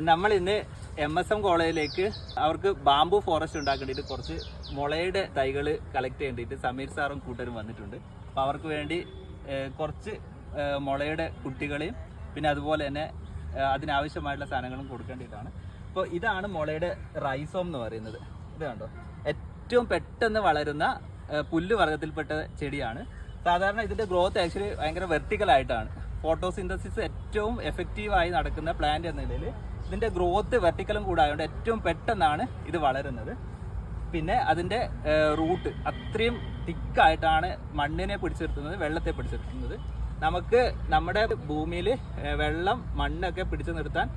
നമ്മൾ ഇന്ന് MSM കോളേജിലേക്ക് അവർക്ക് ബാംബു ഫോറസ്റ്റ് ഉണ്ടാക്കേണ്ടിയിട്ട് കുറച്ച് മുളയുടെ തൈകൾ കളക്ട് ചെയ്യേണ്ടിയിട്ട് സമീർ സാറും കൂട്ടരും വന്നിട്ടുണ്ട്. അപ്പോൾ അവർക്ക് വേണ്ടി കുറച്ച് മുളയുടെ കുട്ടികളെയും പിന്നെ അതുപോലെ തന്നെ അതിനാവശ്യമായിട്ടുള്ള സാധനങ്ങളും കൊടുക്കേണ്ടിയിട്ടാണ്. അപ്പോൾ ഇതാണ് മുളയുടെ റൈസോം എന്ന് പറയുന്നത്. ഇത് കണ്ടോ, ഏറ്റവും പെട്ടെന്ന് വളരുന്ന പുല്ല് വർഗ്ഗത്തിൽപ്പെട്ട ചെടിയാണ്. സാധാരണ ഇതിൻ്റെ ഗ്രോത്ത് ആക്ച്വലി ഭയങ്കര വെർട്ടിക്കലായിട്ടാണ്. ഫോട്ടോസിന്തസിസ് ഏറ്റവും എഫക്റ്റീവായി നടക്കുന്ന പ്ലാന്റ് എന്ന നിലയിൽ ഇതിൻ്റെ ഗ്രോത്ത് വെർട്ടിക്കലും കൂടായതുകൊണ്ട് ഏറ്റവും പെട്ടെന്നാണ് ഇത് വളരുന്നത്. പിന്നെ അതിൻ്റെ റൂട്ട് അത്രയും തിക്കായിട്ടാണ് മണ്ണിനെ പിടിച്ചെടുത്തുന്നത്, വെള്ളത്തെ പിടിച്ചെടുത്തുന്നത്. നമുക്ക് നമ്മുടെ ഭൂമിയിൽ വെള്ളം മണ്ണൊക്കെ പിടിച്ചു നിർത്താൻ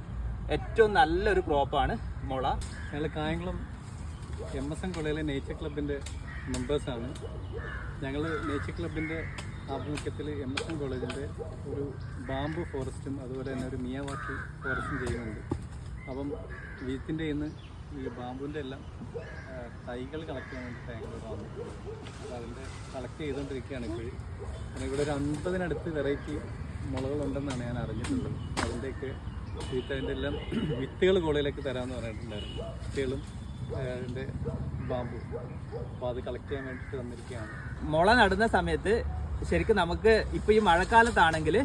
ഏറ്റവും നല്ലൊരു ക്രോപ്പാണ് മുള. ഞങ്ങൾ കായംകുളം MSM കോളേജിലെ നേച്ചർ ക്ലബിൻ്റെ മെമ്പേഴ്സാണ്. ഞങ്ങൾ നേച്ചർ ക്ലബിൻ്റെ ആഭിമുഖ്യത്തിൽ MSM കോളേജിൻ്റെ ഒരു ബാംബു ഫോറസ്റ്റും അതുപോലെ തന്നെ ഒരു മിയാവാക്കി ഫോറസ്റ്റും ചെയ്യുന്നുണ്ട്. അപ്പം വീത്തിൻ്റെ ഇന്ന് ഈ ബാമ്പുവിൻ്റെ എല്ലാം തൈകൾ കളക്ട് ചെയ്യാൻ വേണ്ടിയിട്ട് ഞങ്ങൾ വന്നു. അപ്പോൾ അതിൻ്റെ കളക്ട് ചെയ്തുകൊണ്ടിരിക്കുകയാണ് ഇപ്പോഴും. കാരണം ഇവിടെ ഒരു 50-നടുത്ത് വെറൈറ്റി മുളകളുണ്ടെന്നാണ് ഞാൻ അറിഞ്ഞിട്ടുള്ളത്. അതിൻ്റെയൊക്കെ അതിൻ്റെ എല്ലാം വിത്തുകൾ കോളേജിലേക്ക് തരാമെന്ന് പറഞ്ഞിട്ടുണ്ടായിരുന്നു. വിത്തുകളും അതിൻ്റെ ബാമ്പു. അപ്പോൾ അത് കളക്ട് ചെയ്യാൻ വേണ്ടിയിട്ട് വന്നിരിക്കുകയാണ്. മുള നടുന്ന സമയത്ത് ശരിക്കും നമുക്ക് ഇപ്പോൾ ഈ മഴക്കാലത്താണെങ്കിൽ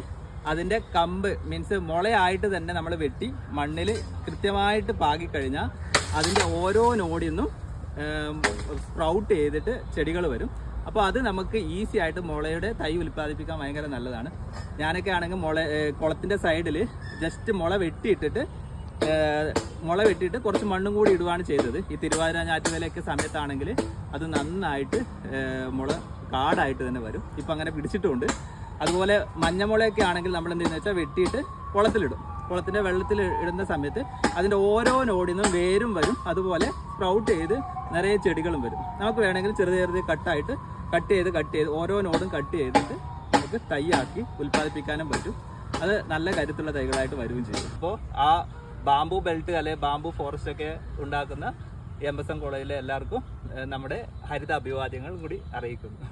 അതിൻ്റെ കമ്പ് മീൻസ് മുളയായിട്ട് തന്നെ നമ്മൾ വെട്ടി മണ്ണിൽ കൃത്യമായിട്ട് പാകിക്കഴിഞ്ഞാൽ അതിൻ്റെ ഓരോ നോഡിൽ നിന്നും സ്പ്രൗട്ട് ചെയ്തിട്ട് ചെടികൾ വരും. അപ്പോൾ അത് നമുക്ക് ഈസി ആയിട്ട് മുളയുടെ തൈ ഉൽപ്പാദിപ്പിക്കാൻ ഭയങ്കര നല്ലതാണ്. ഞാനൊക്കെ ആണെങ്കിൽ കുളത്തിൻ്റെ സൈഡിൽ ജസ്റ്റ് മുള വെട്ടിയിട്ട് കുറച്ച് മണ്ണും കൂടി ഇടുകയാണ് ചെയ്തത്. ഈ തിരുവാതിര ഞാറ്റുവേലയൊക്കെ സമയത്താണെങ്കിൽ അത് നന്നായിട്ട് മുള കാടായിട്ട് തന്നെ വരും. ഇപ്പം അങ്ങനെ പിടിച്ചിട്ടുമുണ്ട്. അതുപോലെ മഞ്ഞമുളയൊക്കെ ആണെങ്കിൽ നമ്മൾ എന്തെന്ന് വെച്ചാൽ വെട്ടിയിട്ട് കുളത്തിലിടും. കുളത്തിൻ്റെ വെള്ളത്തിൽ ഇടുന്ന സമയത്ത് അതിൻ്റെ ഓരോ നോഡിൽ നിന്നും വേരും വരും. അതുപോലെ സ്പ്രൗട്ട് ചെയ്ത് നിറയെ ചെടികളും വരും. നമുക്ക് വേണമെങ്കിൽ ചെറുത് കട്ട് ചെയ്ത് ഓരോ നോഡും കട്ട് ചെയ്തിട്ട് നമുക്ക് തൈയാക്കി ഉൽപ്പാദിപ്പിക്കാനും പറ്റും. അത് നല്ല കരുത്തുള്ള തൈകളായിട്ട് വരികയും ചെയ്യും. അപ്പോൾ ആ ബാംബു ബെൽറ്റ് അല്ലെ ബാംബു ഫോറസ്റ്റ് ഒക്കെ ഉണ്ടാക്കുന്ന MSM കോളേജിലെ എല്ലാവർക്കും നമ്മുടെ ഹരിത അഭിവാദ്യങ്ങൾ കൂടി അറിയിക്കുന്നു.